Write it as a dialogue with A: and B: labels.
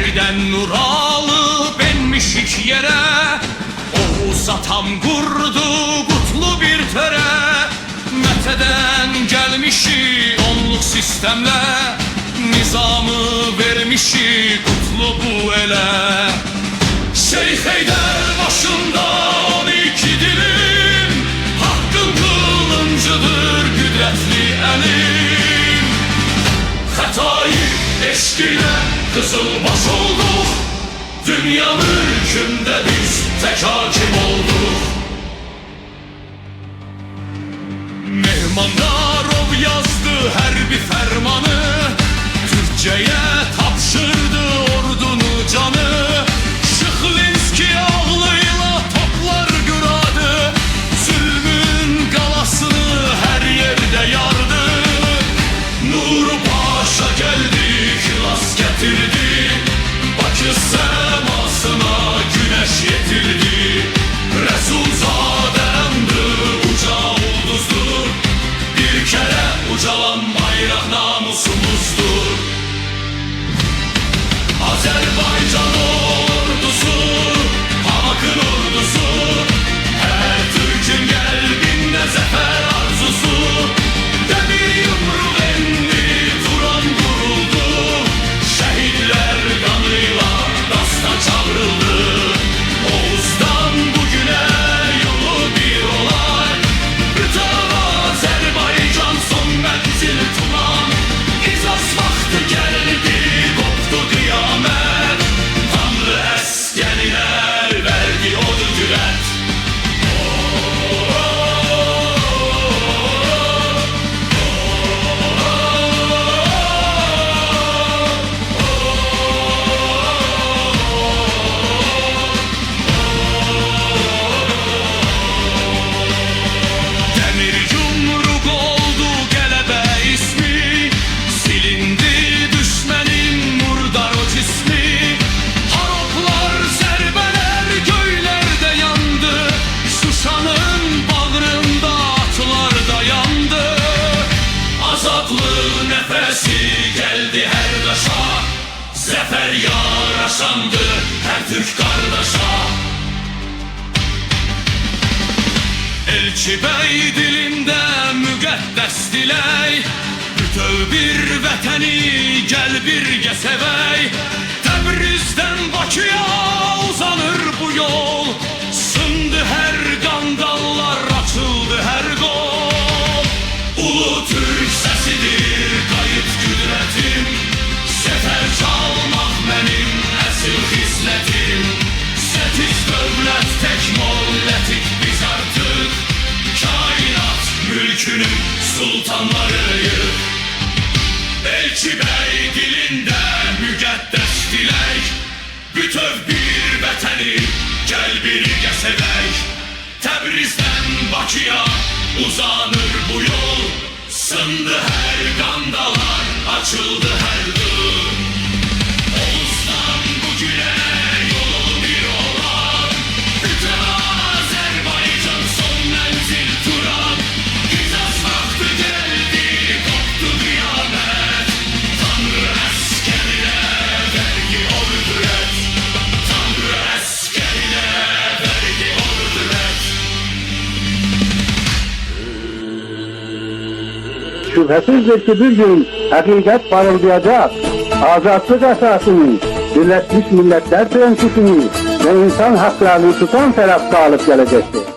A: Yerden nur alıp enmişik yere, Oğuz atam kurdu kutlu bir töre. Mətədən gelmişi onluq sistemle, Nizamı vermişi kutlu bu ele. Şeyh Heydər başında 12 dilim, Hakkın kılıncıdır güdretli elim. Xətayı eşqiyle kızılbaş olduk, Dünya mülkünde biz tek hakim olduk. Mehmandarov yazdı her bir fermanı, Türkçe'ye tapşırdı ordunu canı. Şıklinski ağlıyla toplar güradı, Zulmün galasını her yerde yardı. Nuru Paşa geldi, xilas getirdi, Bakı semasına güneş yetirdi. Resulzadəmdir, uca ulduzdur, Bir kere ucalan bayraq namusumuzdur. Azerbaycan ordusu, Hakkın ordusu, Her Türk'ün kalbinde zafer arzusu. Demir yumruk endi, Turan kuruldu, Şehitler kanıyla dastan çağrıldı. Oğuz'dan bugüne yolu bir olay, Bütün Azerbaycan son menzil tuman. İzas vakti geldi, koptu kıyamet, Tanrı eskerine verdi o cüret. Demir yumruk oldu gelebe ismi, Silindi düşmenin murdar o cismi. Haroklar, zerbeler göylerde yandı, Şuşanın bağrında atlar da yandı. Azadlık nefesi geldi her daşa, Zafer yaraşandı her Türk kardeşa. Elçi bey dilinde müqəddəs dilək, Bütöv bir vətəni gel birgə sevək. Təbrizdən Bakıya uzanır bu yol, Sındı her qandallar, açıldı her qol. Ulu Türk sesidir qayıt güdretim, Sefer çalmaq mənim əsil xislətim. Setiz dövlət tek mollətik biz artık, Kainat mülkünün sultanlarıyıq. Elçi bey dilinde müqəddəs dilək, Bütöv bir vətəni gel birgə sevək. Təbrizdən Bakıya uzanır bu yol, Sındı her qandalar, açıldı her dur. Oğuz'dan bugüne yolu bir olan, Bütün Azerbaycan son menzil turan. İzas vakti geldi, koptu kıyamet, Tanrı eskerine vergi o ücret. Tanrı eskerine vergi o ücret.
B: Şüphesizdir ki bir gün hakikat parıldayacak, azatlık esasını, Birleşmiş Milletler prensipini ve insan haklarını tutan taraf kalıp gelecektir.